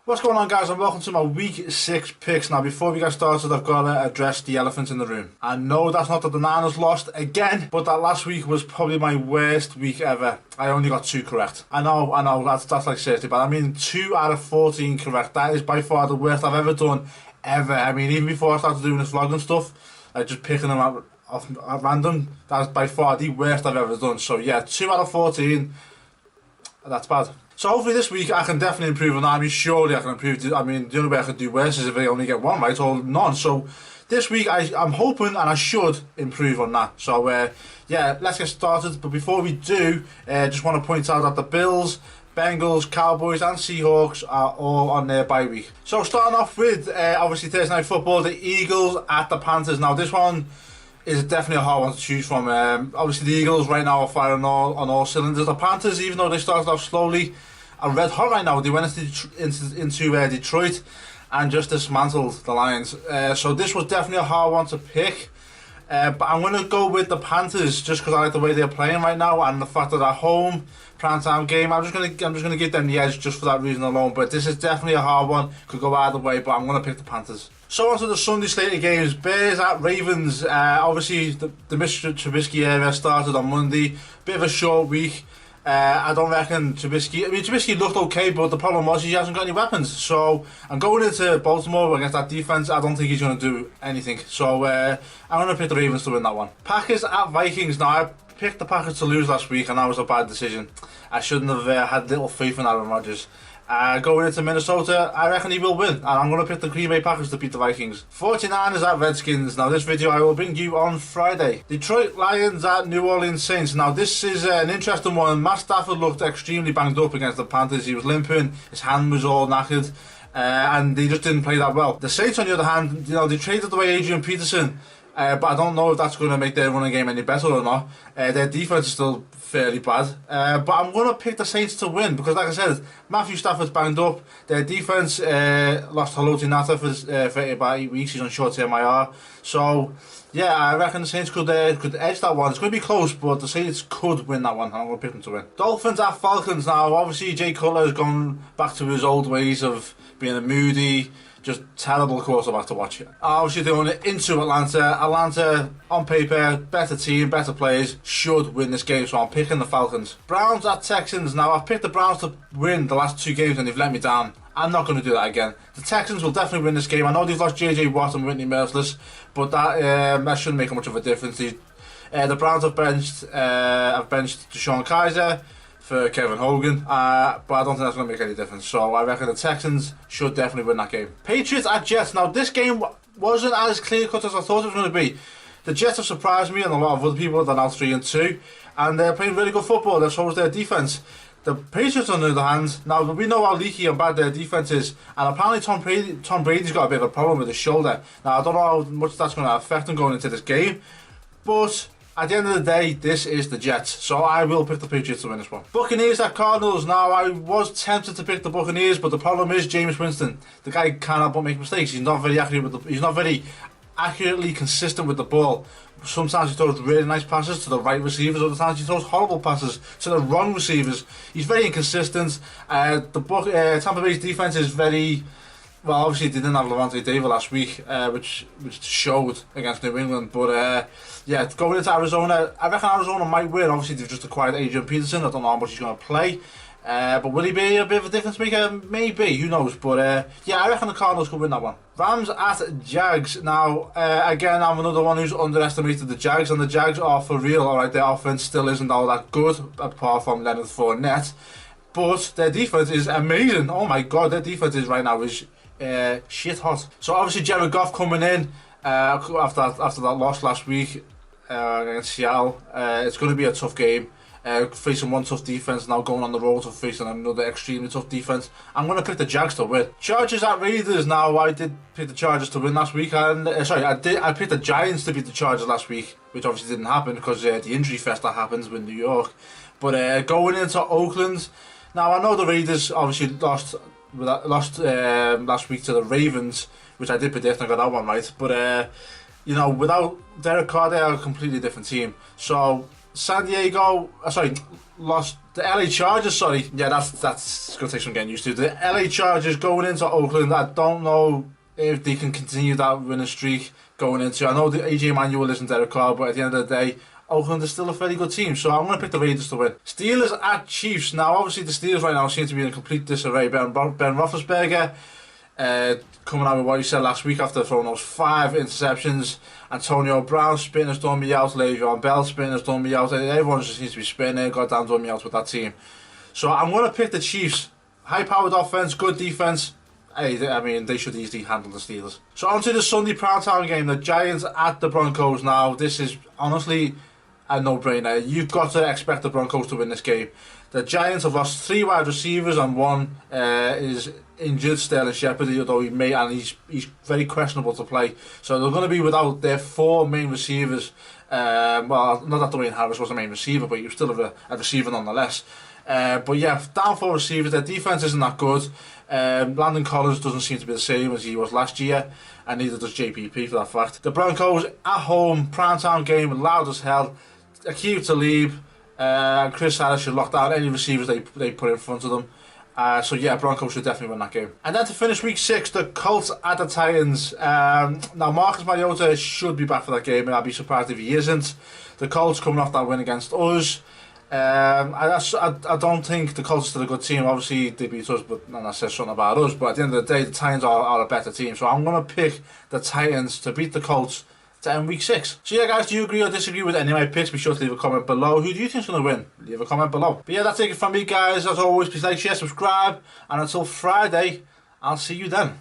What's going on, guys, and welcome to my week 6 picks. Now, before we get started, I've got to address the elephant in the room. I know that's not that the Niners lost again, but that last week was probably my worst week ever. I only got 2 correct. I know, that's like seriously bad. I mean, 2 out of 14 correct. That is by far the worst I've ever done, ever. I mean, even before I started doing this vlog and stuff, like just picking them out at random, that's by far the worst I've ever done. So yeah, 2 out of 14, that's bad. So hopefully this week I can definitely improve on that. I mean, surely I can improve. I mean, the only way I could do worse is if I only get 1 right or none. So this week I'm hoping and I should improve on that. So yeah, let's get started. But before we do, just want to point out that the Bills, Bengals, Cowboys and Seahawks are all on their bye week. So starting off with obviously Thursday Night Football, the Eagles at the Panthers. Now this one is definitely a hard one to choose from. Obviously the Eagles right now are firing on all cylinders. The Panthers, even though they started off slowly, are red hot right now. They went into Detroit and just dismantled the Lions. So this was definitely a hard one to pick. But I'm going to go with the Panthers just because I like the way they're playing right now and the fact that they're home, primetime game. I'm just going to give them the edge just for that reason alone. But this is definitely a hard one. Could go either way, but I'm going to pick the Panthers. So on to the Sunday slate of games. Bears at Ravens. Obviously the Mr. Trubisky era started on Monday. Bit of a short week. I don't reckon Trubisky looked okay, but the problem was he hasn't got any weapons. So I'm going into Baltimore against that defense. I don't think he's going to do anything. So I'm going to pick the Ravens to win that one. Packers at Vikings. Now I picked the Packers to lose last week and that was a bad decision. I shouldn't have had little faith in Aaron Rodgers. Going into Minnesota, I reckon he will win, and I'm going to pick the Green Bay Packers to beat the Vikings. 49ers at Redskins. Now this video I will bring you on Friday. Detroit Lions at New Orleans Saints. Now this is an interesting one. Matt Stafford looked extremely banged up against the Panthers. He was limping, his hand was all knackered, and they just didn't play that well. The Saints, on the other hand, they traded away Adrian Peterson, but I don't know if that's going to make their running game any better or not. Their defense is still fairly bad, but I'm going to pick the Saints to win because, like I said, Matthew Stafford's banged up. Their defense lost Haloti Ngata for about 8 weeks. He's on short-term IR. So yeah, I reckon the Saints could edge that one. It's going to be close, but the Saints could win that one. I'm going to pick them to win. Dolphins at Falcons. Now obviously Jay Cutler has gone back to his old ways of being a moody, just terrible quarterback to watch. Obviously they're going into Atlanta. Atlanta, on paper, better team, better players, should win this game, so I'm picking the Falcons. Browns at Texans. Now I've picked the Browns to win the last 2 games and they've let me down. I'm not going to do that again. The Texans will definitely win this game. I know they've lost JJ Watt and Whitney Merciless, but that shouldn't make much of a difference. The Browns have benched Deshaun Kaiser for Kevin Hogan, but I don't think that's going to make any difference. So I reckon the Texans should definitely win that game. Patriots at Jets. Now this game wasn't as clear cut as I thought it was going to be. The Jets have surprised me and a lot of other people. They're now 3-2, and they're playing really good football. So is their defense. The Patriots, on the other hand, now we know how leaky and bad their defense is, and apparently Tom Brady's got a bit of a problem with his shoulder. Now I don't know how much that's going to affect him going into this game, but at the end of the day, this is the Jets, so I will pick the Patriots to win this one. Buccaneers at Cardinals. Now, I was tempted to pick the Buccaneers, but the problem is Jameis Winston. The guy cannot but make mistakes. He's not very accurate he's not very accurately consistent with the ball. Sometimes he throws really nice passes to the right receivers, other times he throws horrible passes to the wrong receivers. He's very inconsistent. Tampa Bay's defense is very... Well, obviously they didn't have Levante David last week, which showed against New England. But yeah, going into Arizona, I reckon Arizona might win. Obviously they've just acquired Adrian Peterson. I don't know how much he's going to play. But will he be a bit of a difference maker? Maybe, who knows. But yeah, I reckon the Cardinals could win that one. Rams at Jags. Now, again, I'm another one who's underestimated the Jags, and the Jags are for real. Alright, their offense still isn't all that good, apart from Leonard Fournette. But their defense is amazing. Oh my god, their defense is right now is shit hot. So obviously Jared Goff coming in after that loss last week against Seattle. It's going to be a tough game. Facing one tough defense, now going on the road to facing another extremely tough defense. I'm going to pick the Jags to win. Chargers at Raiders. Now I did pick the Chargers to win last week, and I picked the Giants to beat the Chargers last week, which obviously didn't happen because the injury fest that happens with New York. But going into Oakland, now I know the Raiders obviously lost last week to the Ravens, which I did predict and I got that one right. But without Derek Carr, they are a completely different team. So San Diego, lost the LA Chargers, sorry. Yeah, that's going to take some getting used to. The LA Chargers going into Oakland, I don't know if they can continue that winning streak going into. I know the AJ Manuel isn't Derek Carr, but at the end of the day, Oakland is still a very good team, so I'm going to pick the Raiders to win. Steelers at Chiefs. Now, obviously, the Steelers right now seem to be in complete disarray. Ben Roethlisberger coming out with what he said last week after throwing those 5 interceptions. Antonio Brown spin has done me out. Le'Veon Bell spin has done me out. Everyone just seems to be spinning. Goddamn done me out with that team. So I'm going to pick the Chiefs. High-powered offense, good defense. Hey, I mean, they should easily handle the Steelers. So on to the Sunday primetime game. The Giants at the Broncos now. This is honestly a no-brainer. You've got to expect the Broncos to win this game. The Giants have lost 3 wide receivers and one is injured, Sterling Shepard, although he's very questionable to play. So they're going to be without their 4 main receivers. Well, not that Dwayne Harris was a main receiver, but he was still a receiver nonetheless. But yeah, down 4 receivers. Their defense isn't that good. Landon Collins doesn't seem to be the same as he was last year, and neither does JPP for that fact. The Broncos at home, primetime game, loud as hell. Aqib Talib and Chris Harris should lock down any receivers they put in front of them. So yeah, Broncos should definitely win that game. And then to finish week 6, the Colts at the Titans. Now Marcus Mariota should be back for that game, and I'd be surprised if he isn't. The Colts coming off that win against us. I don't think the Colts are still a good team. Obviously they beat us, but that says something about us. But at the end of the day, the Titans are a better team. So I'm going to pick the Titans to beat the Colts to end week 6. So yeah, guys, do you agree or disagree with any of my picks? Be sure to leave a comment below. Who do you think is going to win? Leave a comment below. But yeah, that's it from me, guys. As always, please like, share, subscribe, and until Friday, I'll see you then.